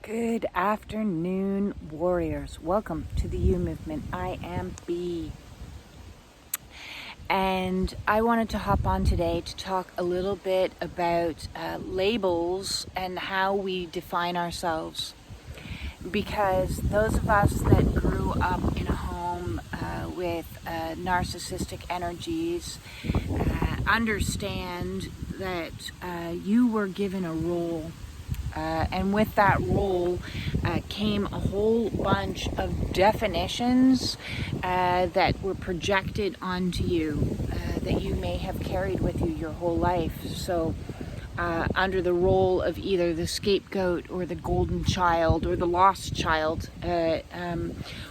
Good afternoon, warriors. Welcome to the U Movement. I am B. And I wanted to hop on today to talk a little bit about labels and how we define ourselves. Because those of us that grew up in a home with narcissistic energies understand that you were given a role. And with that role came a whole bunch of definitions that were projected onto you that you may have carried with you your whole life. So under the role of either the scapegoat or the golden child or the lost child,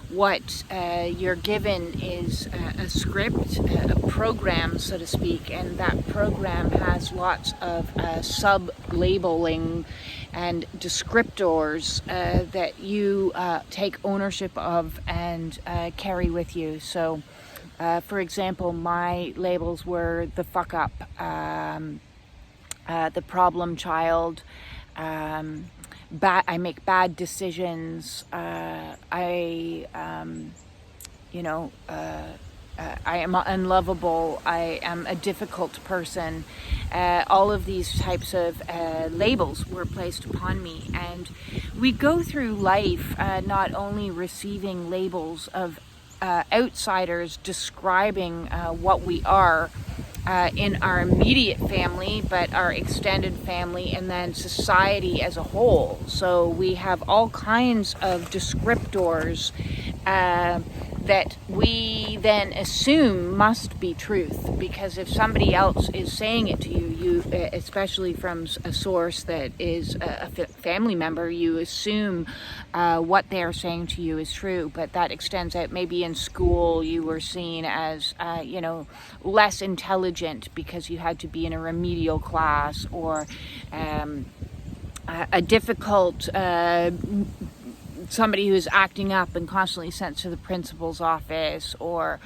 what you're given is a script, a program, so to speak, and that program has lots of sub-labeling and descriptors that you take ownership of and carry with you. So, for example, my labels were the fuck up, the problem child, I make bad decisions, I am unlovable, I am a difficult person. All of these types of labels were placed upon me, and we go through life not only receiving labels of outsiders describing what we are in our immediate family, but our extended family, and then society as a whole. So we have all kinds of descriptors that we then assume must be truth, because if somebody else is saying it to you, especially from a source that is a family member, you assume what they're saying to you is true. But that extends out. Maybe in school you were seen as less intelligent because you had to be in a remedial class, or a difficult somebody who's acting up and constantly sent to the principal's office, or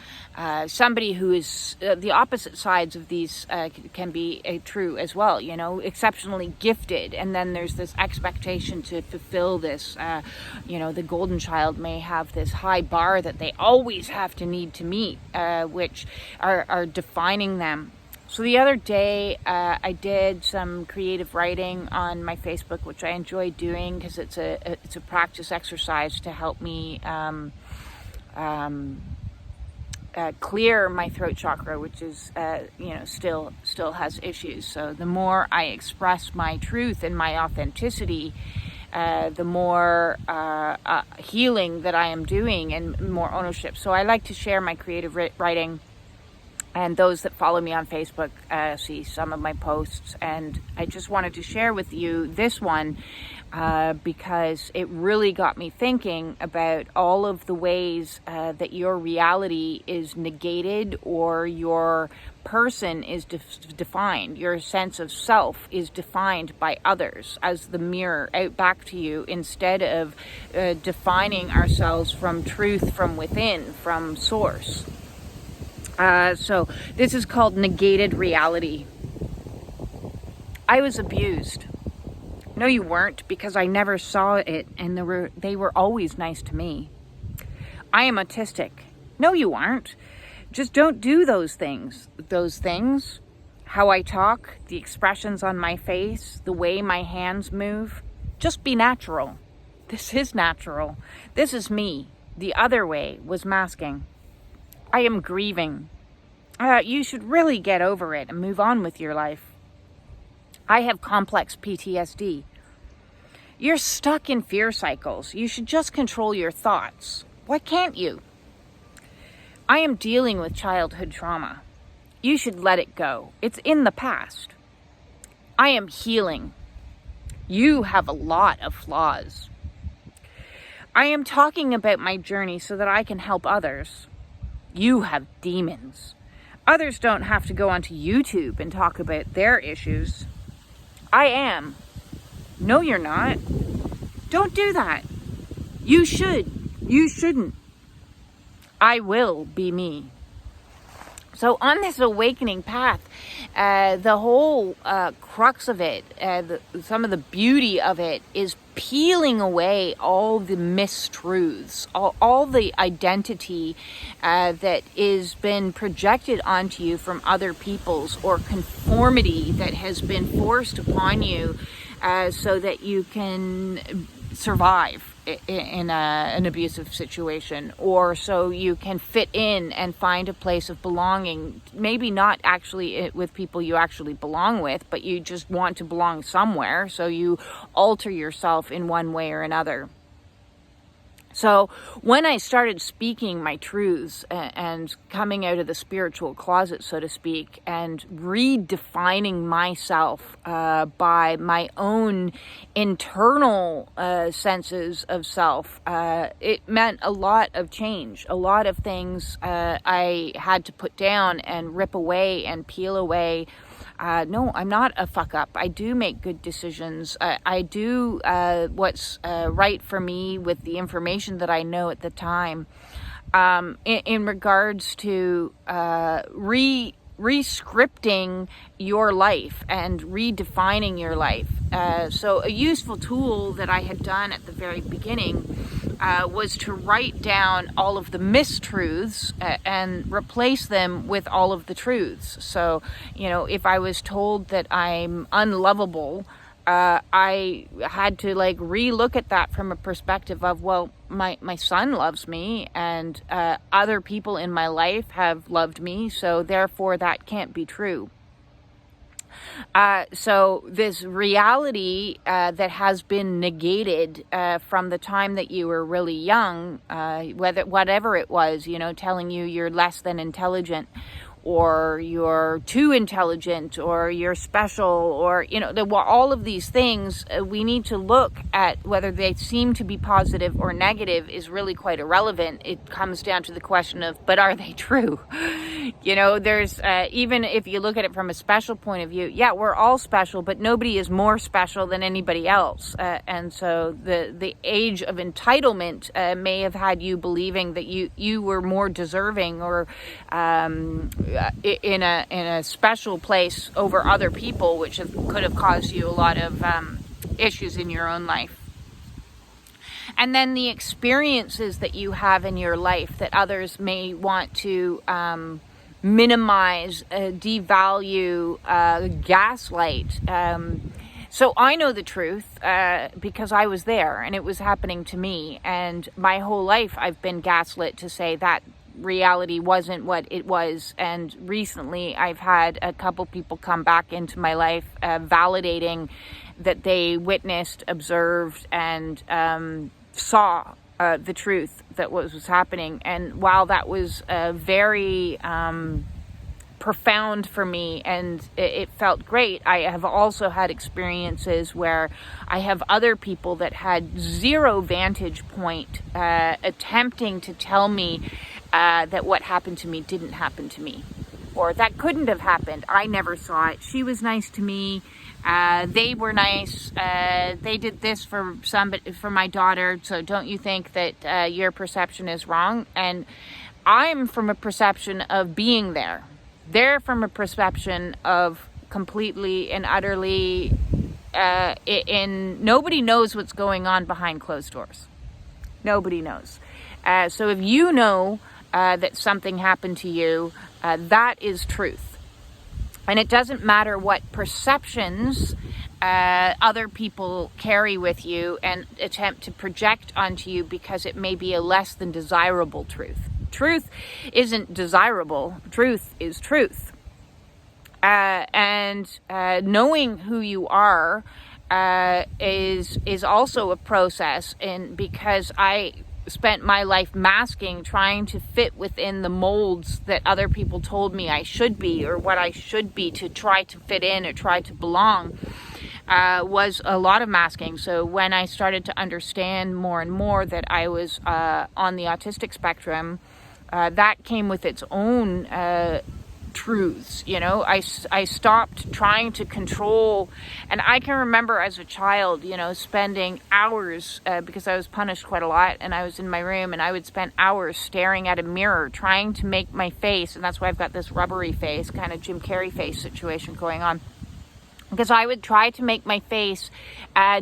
somebody who is the opposite sides of these can be true as well, exceptionally gifted, and then there's this expectation to fulfill this. The golden child may have this high bar that they always have to need to meet, which are defining them. So the other day, I did some creative writing on my Facebook, which I enjoy doing because it's a practice exercise to help me clear my throat chakra, which is still has issues. So the more I express my truth and my authenticity, the more healing that I am doing and more ownership. So I like to share my creative writing. And those that follow me on Facebook see some of my posts. And I just wanted to share with you this one because it really got me thinking about all of the ways that your reality is negated, or your person is defined. Your sense of self is defined by others as the mirror out back to you, instead of defining ourselves from truth, from within, from source. So this is called negated reality. I was abused. No, you weren't, because I never saw it, and they were always nice to me. I am autistic. No, you aren't. Just don't do those things. Those things, how I talk, the expressions on my face, the way my hands move. Just be natural. This is natural. This is me. The other way was masking. I am grieving. You should really get over it and move on with your life. I have complex PTSD. You're stuck in fear cycles. You should just control your thoughts. Why can't you? I am dealing with childhood trauma. You should let it go. It's in the past. I am healing. You have a lot of flaws. I am talking about my journey so that I can help others. You have demons. Others don't have to go onto YouTube and talk about their issues. I am. No, you're not. Don't do that. You should. You shouldn't. I will be me. So on this awakening path, the whole crux of it, some of the beauty of it is peeling away all the mistruths, all the identity that is been projected onto you from other people's, or conformity that has been forced upon you so that you can survive in an abusive situation, or so you can fit in and find a place of belonging, maybe not actually with people you actually belong with, but you just want to belong somewhere, so you alter yourself in one way or another. So when I started speaking my truths and coming out of the spiritual closet, so to speak, and redefining myself by my own internal senses of self, it meant a lot of change. A lot of things I had to put down and rip away and peel away. No, I'm not a fuck up. I do make good decisions. I do what's right for me with the information that I know at the time. In regards to re-scripting your life and redefining your life. So a useful tool that I had done at the very beginning was to write down all of the mistruths and replace them with all of the truths. So, if I was told that I'm unlovable, I had to re-look at that from a perspective of, well, my son loves me, and other people in my life have loved me, so therefore that can't be true. So this reality that has been negated from the time that you were really young, whatever it was, telling you you're less than intelligent, or you're too intelligent, or you're special, or, all of these things, we need to look at whether they seem to be positive or negative is really quite irrelevant. It comes down to the question of, but are they true? There's, even if you look at it from a special point of view, yeah, we're all special, but nobody is more special than anybody else. And so the age of entitlement may have had you believing that you were more deserving, or in a special place over other people, which could have caused you a lot of issues in your own life. And then the experiences that you have in your life that others may want to minimize, devalue, gaslight. So I know the truth because I was there, and it was happening to me. And my whole life I've been gaslit to say that reality wasn't what it was. And recently I've had a couple people come back into my life validating that they witnessed, observed, and saw the truth that was happening. And while that was very profound for me, and it felt great, I have also had experiences where I have other people that had zero vantage point attempting to tell me that what happened to me didn't happen to me, or that couldn't have happened. I never saw it. She was nice to me. They were nice. They did this for my daughter. So don't you think that your perception is wrong? And I'm from a perception of being there. They're from a perception of completely and utterly nobody knows what's going on behind closed doors. Nobody knows. So if you know that something happened to you, that is truth. And it doesn't matter what perceptions other people carry with you and attempt to project onto you, because it may be a less than desirable truth. Truth isn't desirable. Truth is truth. And knowing who you are is also a process. And because I spent my life masking, trying to fit within the molds that other people told me I should be, or what I should be, to try to fit in or try to belong, was a lot of masking. So when I started to understand more and more that I was on the autistic spectrum, that came with its own truths. I stopped trying to control. And I can remember as a child, spending hours, because I was punished quite a lot, and I was in my room, and I would spend hours staring at a mirror trying to make my face, and that's why I've got this rubbery face, kind of Jim Carrey face situation going on, because I would try to make my face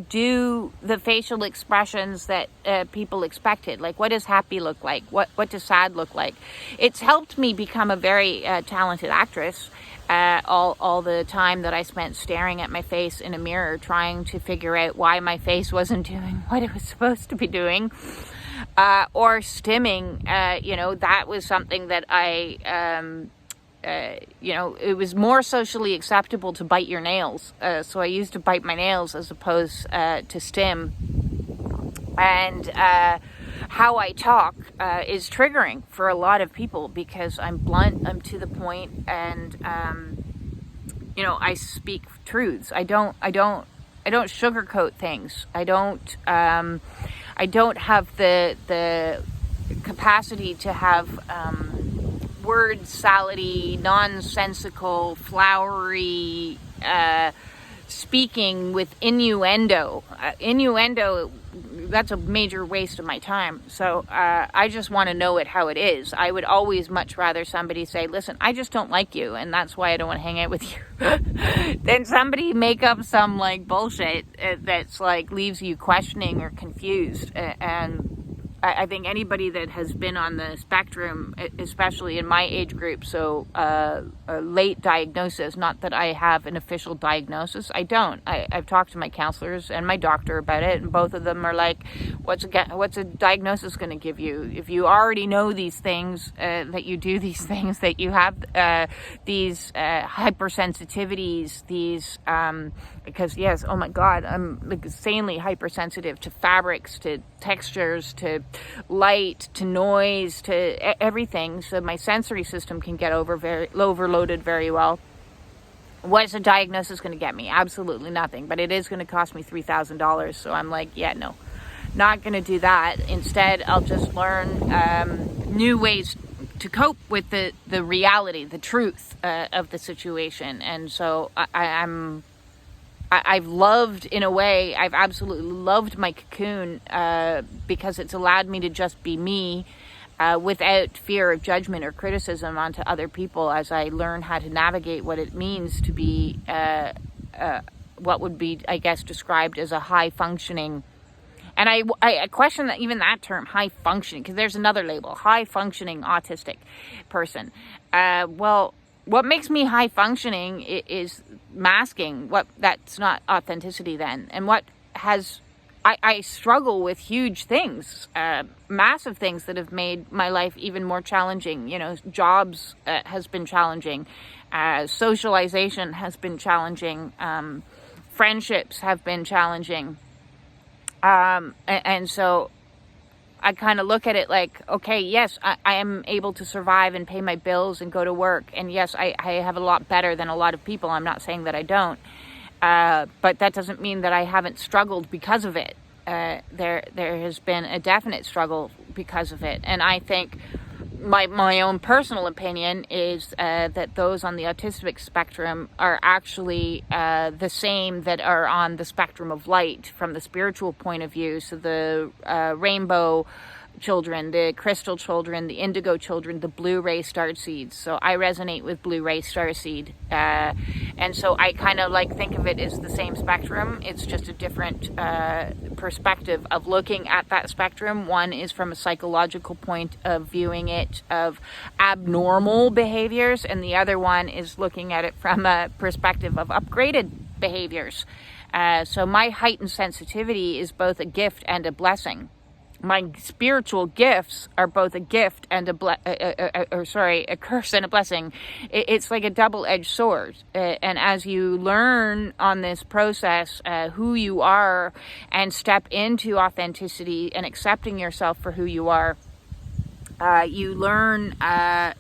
do the facial expressions that people expected. Like, what does happy look like? What does sad look like? It's helped me become a very talented actress. All the time that I spent staring at my face in a mirror, trying to figure out why my face wasn't doing what it was supposed to be doing, or stimming. That was something that it was more socially acceptable to bite your nails. So I used to bite my nails as opposed to stim. And how I talk is triggering for a lot of people because I'm blunt, I'm to the point, and I speak truths. I don't sugarcoat things. I don't have the capacity to have word salady, nonsensical, flowery speaking with innuendo. Innuendo, that's a major waste of my time. So I just want to know it how it is. I would always much rather somebody say, listen, I just don't like you, and that's why I don't want to hang out with you, than somebody make up some like bullshit that's like leaves you questioning or confused. And I think anybody that has been on the spectrum, especially in my age group, so a late diagnosis, not that I have an official diagnosis, I don't. I've talked to my counselors and my doctor about it, and both of them are like, what's a diagnosis going to give you? If you already know these things, that you do these things, that you have these hypersensitivities, these... because yes, oh my God, I'm insanely hypersensitive to fabrics, to textures, to light, to noise, to everything. So my sensory system can get overloaded very well. What is a diagnosis going to get me? Absolutely nothing. But it is going to cost me $3,000. So I'm like, yeah, no, not going to do that. Instead, I'll just learn new ways to cope with the reality, the truth of the situation. And so I've loved, in a way, I've absolutely loved my cocoon because it's allowed me to just be me without fear of judgment or criticism onto other people as I learn how to navigate what it means to be what would be, I guess, described as a high-functioning. And I question that, even that term, high-functioning, because there's another label, high-functioning autistic person. What makes me high functioning is masking that's not authenticity then. And I struggle with huge things, massive things that have made my life even more challenging. Jobs has been challenging, socialization has been challenging, friendships have been challenging. And so I kind of look at it like, okay, yes, I am able to survive and pay my bills and go to work. And yes, I have a lot better than a lot of people. I'm not saying that I don't. But that doesn't mean that I haven't struggled because of it. There has been a definite struggle because of it. And I think my own personal opinion is that those on the autistic spectrum are actually the same that are on the spectrum of light from the spiritual point of view. So the rainbow children, the crystal children, the indigo children, the blue ray starseeds. So I resonate with blue ray starseed. And so I kind of think of it as the same spectrum. It's just a different perspective of looking at that spectrum. One is from a psychological point of viewing it of abnormal behaviors, and the other one is looking at it from a perspective of upgraded behaviors. So my heightened sensitivity is both a gift and a blessing. My spiritual gifts are both a gift and a curse and a blessing. It's like a double-edged sword. And as you learn on this process who you are and step into authenticity and accepting yourself for who you are, you learn, not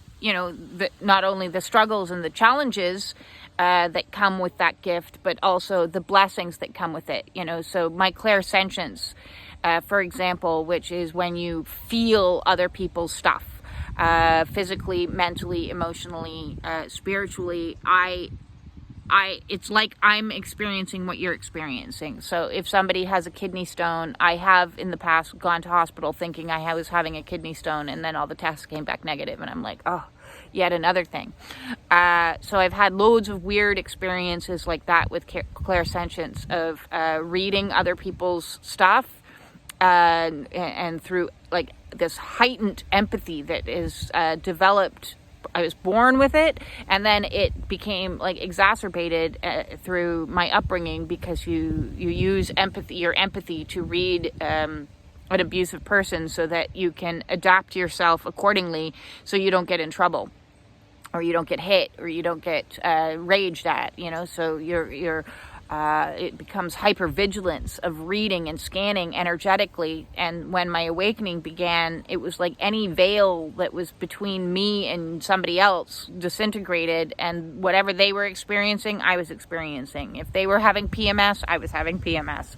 only the struggles and the challenges that come with that gift, but also the blessings that come with it. So my clairsentience, for example, which is when you feel other people's stuff. physically, mentally, emotionally, spiritually, it's like I'm experiencing what you're experiencing. So if somebody has a kidney stone, I have in the past gone to hospital thinking I was having a kidney stone, and then all the tests came back negative, and I'm like, oh, yet another thing. So I've had loads of weird experiences like that with clairsentience, of reading other people's stuff, and through like this heightened empathy that is developed. I was born with it, and then it became like exacerbated through my upbringing, because you use your empathy to read an abusive person so that you can adapt yourself accordingly, so you don't get in trouble, or you don't get hit, or you don't get raged at, so you're it becomes hypervigilance of reading and scanning energetically. And when my awakening began, it was like any veil that was between me and somebody else disintegrated, and whatever they were experiencing, I was experiencing. If they were having PMS, I was having PMS.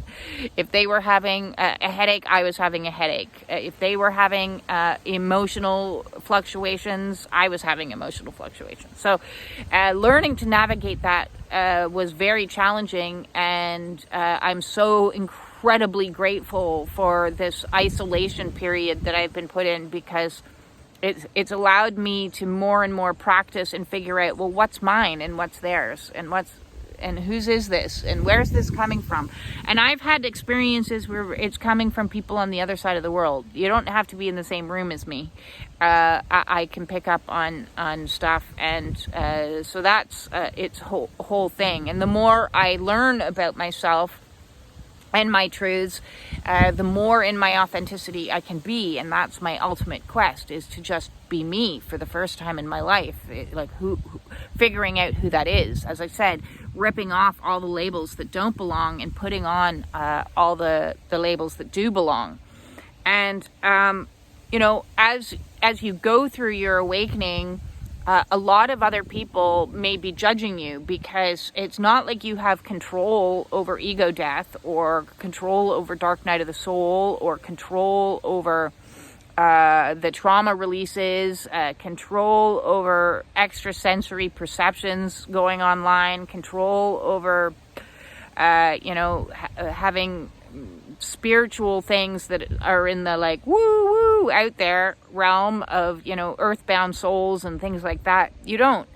If they were having a headache, I was having a headache. If they were having emotional fluctuations, I was having emotional fluctuations. So learning to navigate that was very challenging, and I'm so incredibly grateful for this isolation period that I've been put in, because it's allowed me to more and more practice and figure out, well, what's mine and what's theirs, and whose is this, and where's this coming from. And I've had experiences where it's coming from people on the other side of the world. You don't have to be in the same room as me. I can pick up on stuff, and so that's its whole thing. And the more I learn about myself and my truths, the more in my authenticity I can be. And that's my ultimate quest, is to just be me for the first time in my life. Figuring out who that is. As I said, ripping off all the labels that don't belong, and putting on all the labels that do belong. And as you go through your awakening, a lot of other people may be judging you, because it's not like you have control over ego death, or control over dark night of the soul, or control over the trauma releases, control over extrasensory perceptions going online, control over having spiritual things that are in the like woo out there realm of earthbound souls and things like that. You don't.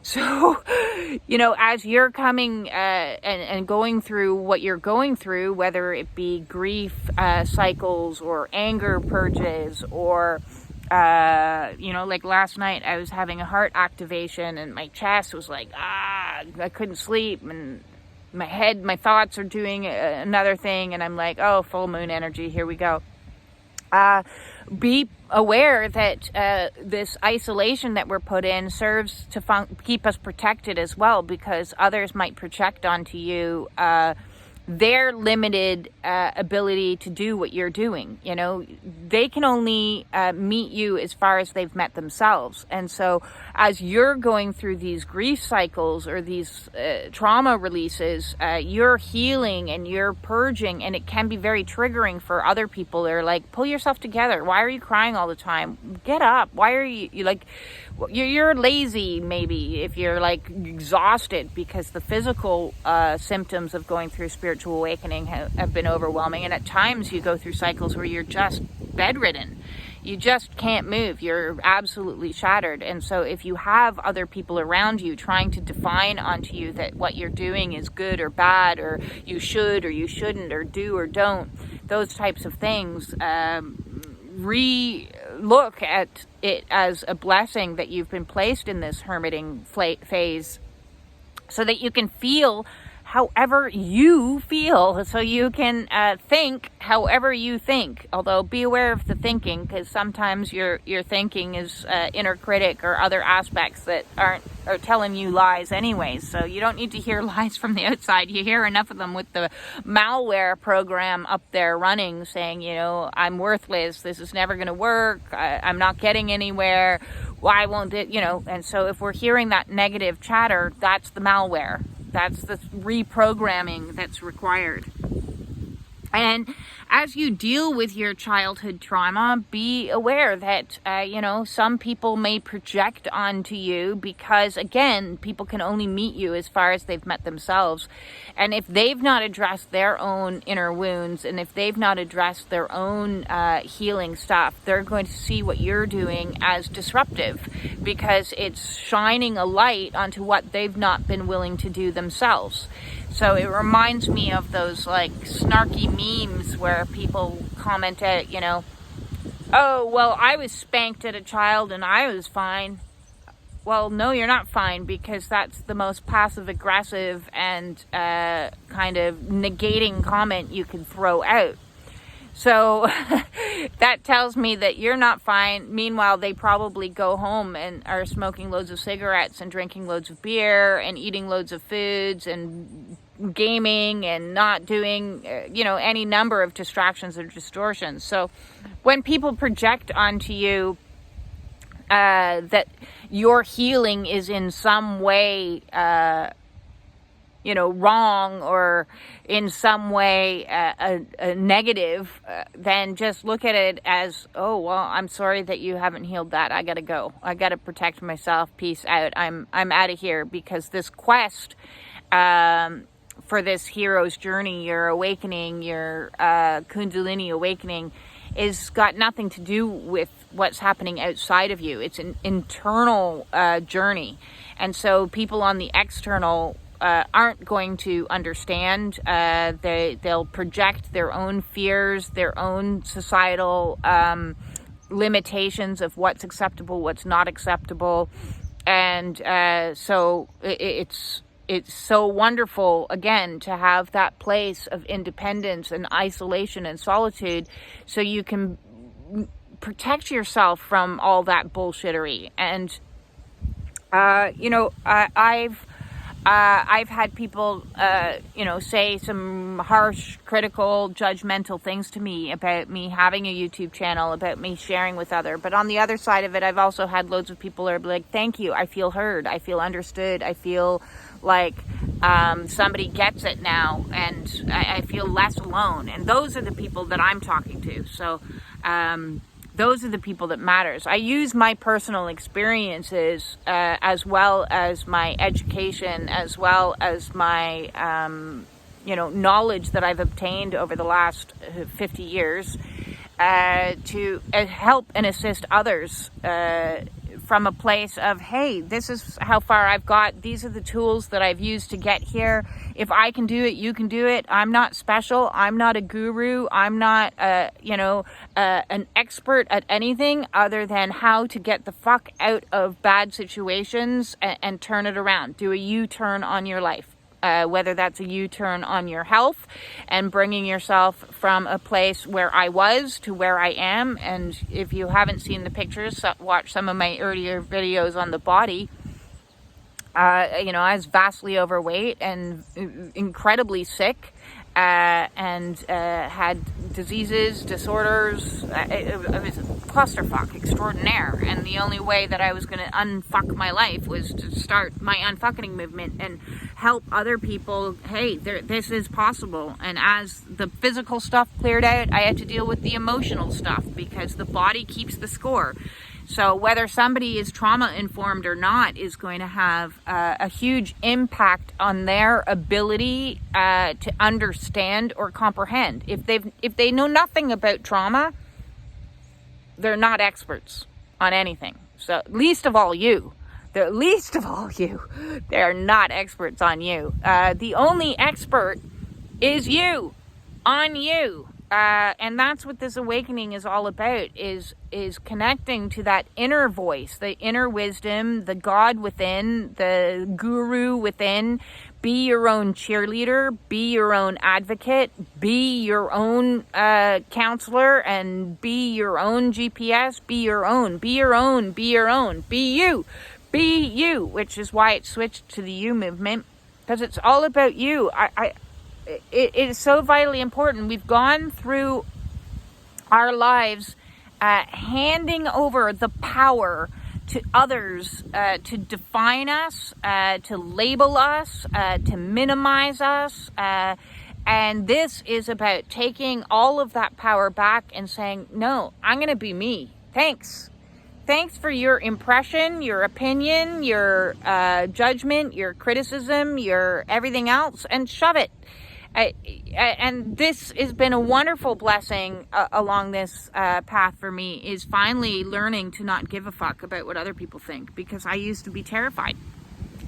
So as you're coming and going through what you're going through, whether it be grief cycles, or anger purges, or like last night I was having a heart activation, and my chest was like I couldn't sleep, and my thoughts are doing another thing, and I'm like, oh, full moon energy, here we go. Be aware that this isolation that we're put in serves to keep us protected as well, because others might project onto you their limited ability to do what you're doing. They can only meet you as far as they've met themselves. And so as you're going through these grief cycles, or these trauma releases, you're healing and you're purging, and it can be very triggering for other people. They're like, pull yourself together. Why are you crying all the time? Get up. Why are you like, you're lazy, maybe, if you're like exhausted, because the physical symptoms of going through spiritual awakening have been overwhelming. And at times you go through cycles where you're just bedridden. You just can't move. You're absolutely shattered. And so if you have other people around you trying to define onto you that what you're doing is good or bad, or you should or you shouldn't, or do or don't, those types of things, re-look at it as a blessing that you've been placed in this hermiting phase, so that you can feel however you feel, so you can think however you think. Although be aware of the thinking, because sometimes your thinking is inner critic or other aspects that are telling you lies anyways. So you don't need to hear lies from the outside. You hear enough of them with the malware program up there running, saying, I'm worthless, this is never going to work, I'm not getting anywhere, why won't it, and so if we're hearing that negative chatter, that's the malware. That's the reprogramming that's required. And as you deal with your childhood trauma, be aware that, some people may project onto you because, again, people can only meet you as far as they've met themselves. And if they've not addressed their own inner wounds, and if they've not addressed their own healing stuff, they're going to see what you're doing as disruptive because it's shining a light onto what they've not been willing to do themselves. So it reminds me of those like snarky memes where people comment out, oh, well, I was spanked as a child and I was fine. Well, no, you're not fine, because that's the most passive aggressive and kind of negating comment you can throw out. So that tells me that you're not fine. Meanwhile, they probably go home and are smoking loads of cigarettes and drinking loads of beer and eating loads of foods and gaming and not doing, any number of distractions or distortions. So when people project onto you that your healing is in some way wrong or in some way a negative, then just look at it as, oh, well, I'm sorry that you haven't healed that. I gotta go. I gotta protect myself. Peace out. I'm out of here, because this quest for this hero's journey, your awakening, your Kundalini awakening, is got nothing to do with what's happening outside of you. It's an internal journey. And so people on the external aren't going to understand. They'll project their own fears, their own societal limitations of what's acceptable, what's not acceptable. And so it's so wonderful, again, to have that place of independence and isolation and solitude, so you can protect yourself from all that bullshittery. And I've had people, say some harsh, critical, judgmental things to me about me having a YouTube channel, about me sharing with others. But on the other side of it, I've also had loads of people who are like, thank you, I feel heard, I feel understood, I feel like somebody gets it now, and I feel less alone. And those are the people that I'm talking to. So those are the people that matters. I use my personal experiences as well as my education, as well as my knowledge that I've obtained over the last 50 years to help and assist others from a place of, hey, this is how far I've got. These are the tools that I've used to get here. If I can do it, you can do it. I'm not special. I'm not a guru. I'm not, an expert at anything other than how to get the fuck out of bad situations and turn it around. Do a U-turn on your life. Whether that's a U-turn on your health and bringing yourself from a place where I was to where I am. And if you haven't seen the pictures, watch some of my earlier videos on the body. I was vastly overweight and incredibly sick, and had diseases, disorders. It was a clusterfuck extraordinaire. And the only way that I was going to unfuck my life was to start my unfuckening movement and help other people. Hey, this is possible. And as the physical stuff cleared out, I had to deal with the emotional stuff, because the body keeps the score. So whether somebody is trauma informed or not is going to have a huge impact on their ability to understand or comprehend. If they know nothing about trauma, they're not experts on anything. So least of all you. They're not experts on you. The only expert is you, on you. And that's what this awakening is all about, is connecting to that inner voice, the inner wisdom, the God within, the guru within. Be your own cheerleader, be your own advocate, be your own counselor, and be your own GPS, be you, which is why it switched to the you movement, because it's all about you. It is so vitally important. We've gone through our lives handing over the power to others to define us, to label us, to minimize us, And this is about taking all of that power back and saying, no, I'm going to be me. Thanks. Thanks for your impression, your opinion, your judgment, your criticism, your everything else, and shove it. And this has been a wonderful blessing along this path for me, is finally learning to not give a fuck about what other people think, because I used to be terrified.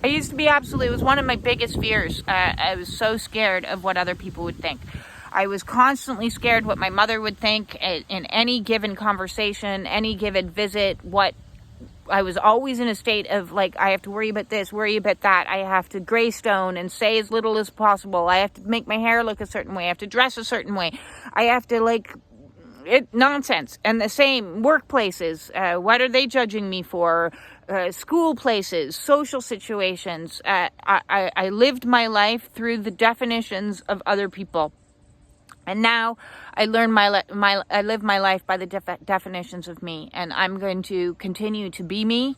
I used to be it was one of my biggest fears. I was so scared of what other people would think. I was constantly scared what my mother would think in any given conversation, any given visit. I was always in a state of like, I have to worry about this, worry about that. I have to greystone and say as little as possible. I have to make my hair look a certain way. I have to dress a certain way. I have to nonsense. And the same workplaces. What are they judging me for? School places, social situations. I lived my life through the definitions of other people. And now I learn I live my life by the definitions of me, and I'm going to continue to be me.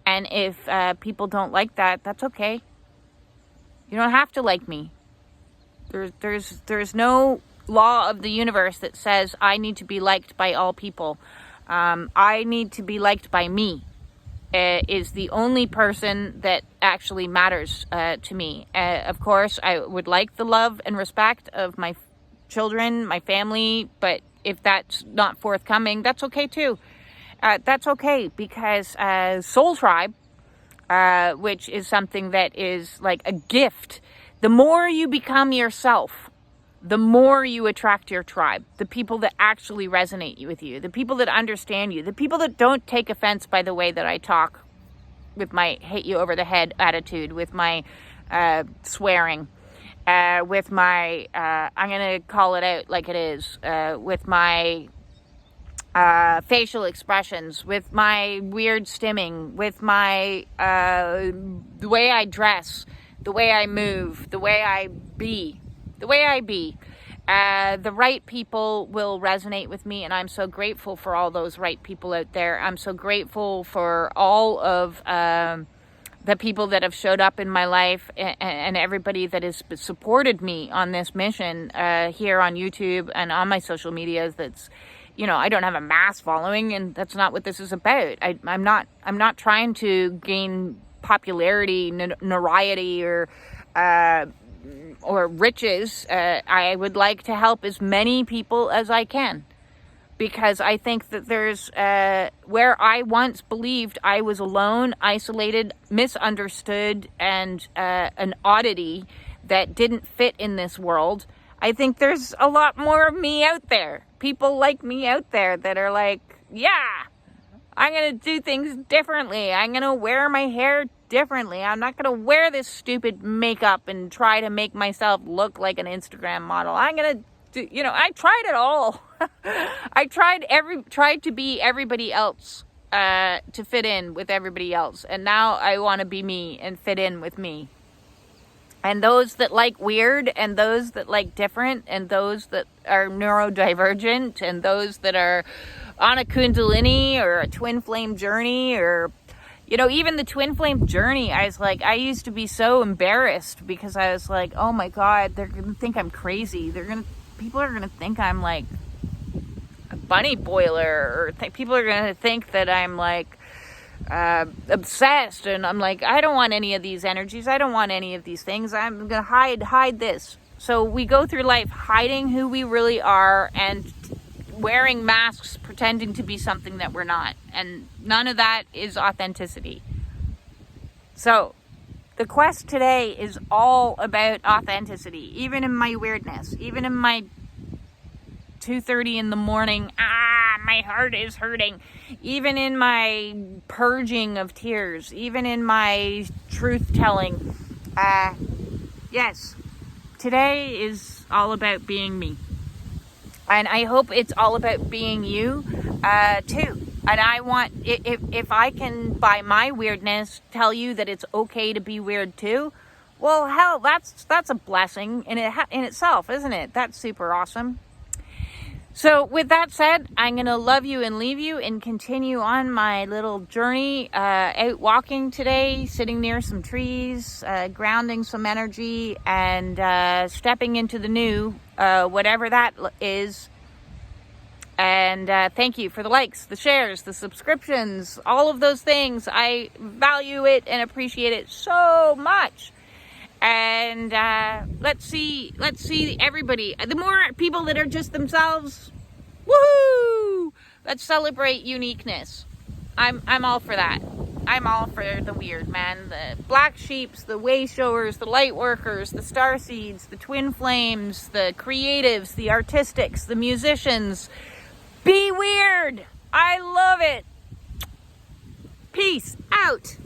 And if people don't like that, that's okay. You don't have to like me. There's no law of the universe that says I need to be liked by all people. I need to be liked by me. Is the only person that actually matters to me. Of course, I would like the love and respect of my children, my family, but if that's not forthcoming, that's okay too. That's okay, because Soul Tribe, which is something that is like a gift, the more you become yourself, the more you attract your tribe, the people that actually resonate with you, the people that understand you, the people that don't take offense by the way that I talk, with my hate you over the head attitude, with my swearing, with my, I'm going to call it out like it is, with my facial expressions, with my weird stimming, with my, the way I dress, the way I move, the way I be. The right people will resonate with me, and I'm so grateful for all those right people out there. I'm so grateful for all of the people that have showed up in my life, and everybody that has supported me on this mission here on YouTube and on my social medias. That's, I don't have a mass following, and that's not what this is about. I'm not trying to gain popularity, notoriety, or riches. I would like to help as many people as I can, because I think that there's where I once believed I was alone, isolated, misunderstood, and an oddity that didn't fit in this world. I think there's a lot more of me out there, people like me out there that are like, yeah, I'm gonna do things differently. I'm gonna wear my hair differently. I'm not going to wear this stupid makeup and try to make myself look like an Instagram model. I'm going to do, I tried it all. I tried to be everybody else, to fit in with everybody else. And now I want to be me and fit in with me. And those that like weird, and those that like different, and those that are neurodivergent, and those that are on a Kundalini or a twin flame journey, or even the twin flame journey, I used to be so embarrassed, because I was like, oh my God, they're going to think I'm crazy. People are going to think I'm like a bunny boiler, or people are going to think that I'm like obsessed. And I'm like, I don't want any of these energies. I don't want any of these things. I'm going to hide this. So we go through life hiding who we really are, and wearing masks, pretending to be something that we're not. And none of that is authenticity. So the quest today is all about authenticity, even in my weirdness, even in my 2:30 in the morning, my heart is hurting, even in my purging of tears, even in my truth telling. Yes, today is all about being me. And I hope it's all about being you, too. And I want, if I can, by my weirdness, tell you that it's okay to be weird too, well, hell, that's a blessing in itself, isn't it? That's super awesome. So with that said, I'm going to love you and leave you and continue on my little journey out walking today, sitting near some trees, grounding some energy, and stepping into the new, whatever that is. And thank you for the likes, the shares, the subscriptions, all of those things. I value it and appreciate it so much. And let's see everybody. The more people that are just themselves, woohoo! Let's celebrate uniqueness. I'm all for that. I'm all for the weird, man. The black sheeps, the way showers, the light workers, the star seeds, the twin flames, the creatives, the artistics, the musicians. Be weird. I love it. Peace out.